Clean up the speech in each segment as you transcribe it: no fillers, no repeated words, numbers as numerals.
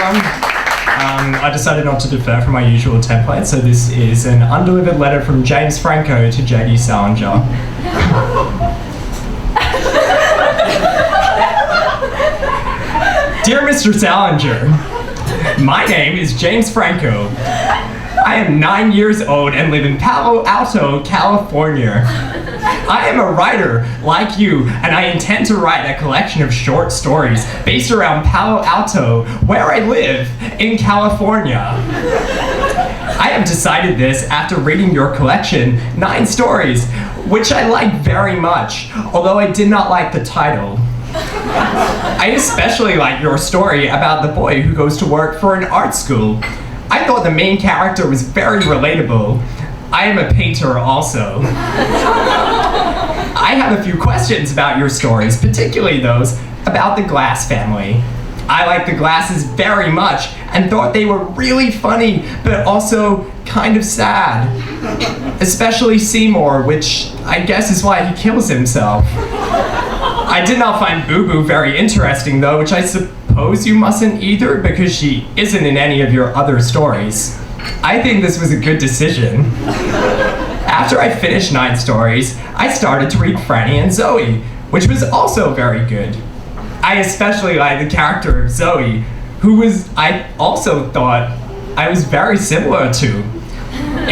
everyone. I decided not to defer from my usual template, so this is an undelivered letter from James Franco to J.D. Salinger. Dear Mr. Salinger, my name is James Franco. I am 9 years old and live in Palo Alto, California. I am a writer like you, and I intend to write a collection of short stories based around Palo Alto, where I live, in California. I have decided this after reading your collection, 9 Stories, which I like very much, although I did not like the title. I especially like your story about the boy who goes to work for an art school. I thought the main character was very relatable. I am a painter also. I have a few questions about your stories, particularly those about the Glass family. I like the Glasses very much and thought they were really funny, but also kind of sad. Especially Seymour, which I guess is why he kills himself. I did not find Boo Boo very interesting though, which I suppose you mustn't either because she isn't in any of your other stories. I think this was a good decision. After I finished 9 Stories, I started to read Franny and Zoe, which was also very good. I especially like the character of Zoe, I also thought I was very similar to.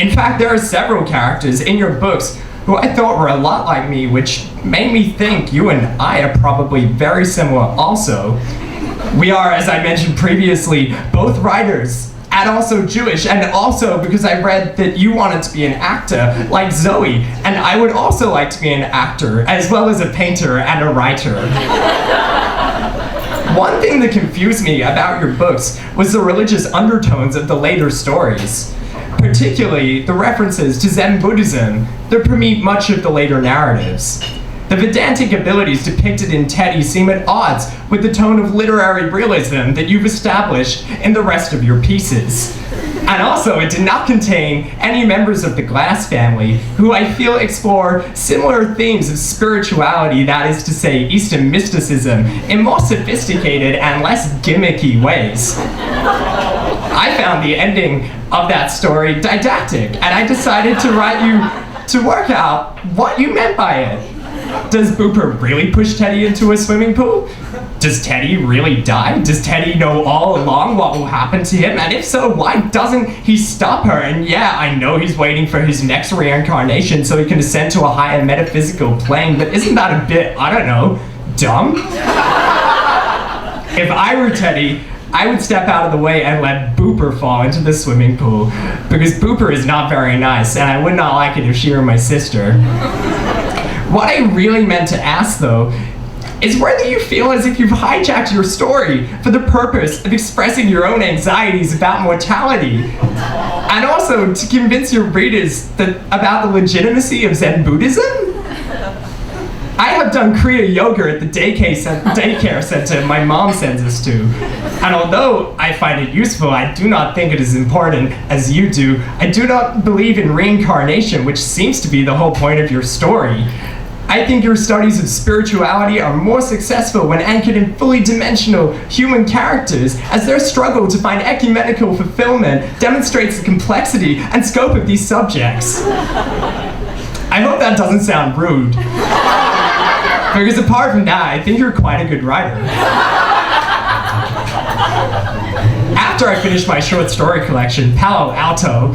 In fact, there are several characters in your books who I thought were a lot like me, which made me think you and I are probably very similar also. We are, as I mentioned previously, both writers, and also Jewish, and also because I read that you wanted to be an actor, like Zoe, and I would also like to be an actor, as well as a painter and a writer. One thing that confused me about your books was the religious undertones of the later stories, particularly the references to Zen Buddhism that permeate much of the later narratives. The Vedantic abilities depicted in Teddy seem at odds with the tone of literary realism that you've established in the rest of your pieces. And also, it did not contain any members of the Glass family who I feel explore similar themes of spirituality, that is to say, Eastern mysticism, in more sophisticated and less gimmicky ways. I found the ending of that story didactic, and I decided to write you to work out what you meant by it. Does Booper really push Teddy into a swimming pool? Does Teddy really die? Does Teddy know all along what will happen to him? And if so, why doesn't he stop her? And yeah, I know he's waiting for his next reincarnation so he can ascend to a higher metaphysical plane, but isn't that a bit, I don't know, dumb? If I were Teddy, I would step out of the way and let Booper fall into the swimming pool, because Booper is not very nice, and I would not like it if she were my sister. What I really meant to ask, though, is whether you feel as if you've hijacked your story for the purpose of expressing your own anxieties about mortality, and also to convince your readers about the legitimacy of Zen Buddhism? I have done Kriya Yoga at the daycare center my mom sends us to, and although I find it useful, I do not think it is important as you do. I do not believe in reincarnation, which seems to be the whole point of your story. I think your studies of spirituality are more successful when anchored in fully dimensional human characters, as their struggle to find ecumenical fulfillment demonstrates the complexity and scope of these subjects. I hope that doesn't sound rude. Because apart from that, I think you're quite a good writer. After I finish my short story collection, Palo Alto,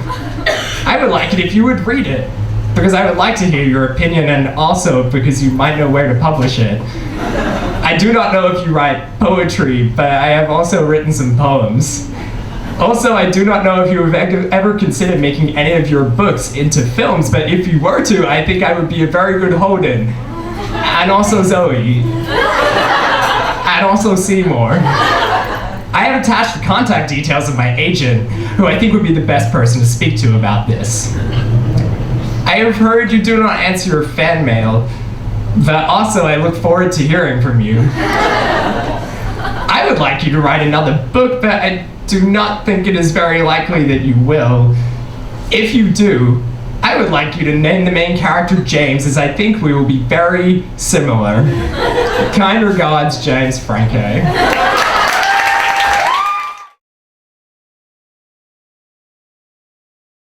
I would like it if you would read it, because I would like to hear your opinion, and also because you might know where to publish it. I do not know if you write poetry, but I have also written some poems. Also, I do not know if you have ever considered making any of your books into films, but if you were to, I think I would be a very good Holden. And also Zoe. And also Seymour. I have attached the contact details of my agent, who I think would be the best person to speak to about this. I have heard you do not answer your fan mail, but also I look forward to hearing from you. I would like you to write another book, but I do not think it is very likely that you will. If you do, I would like you to name the main character James, as I think we will be very similar. Kind regards, James Franco.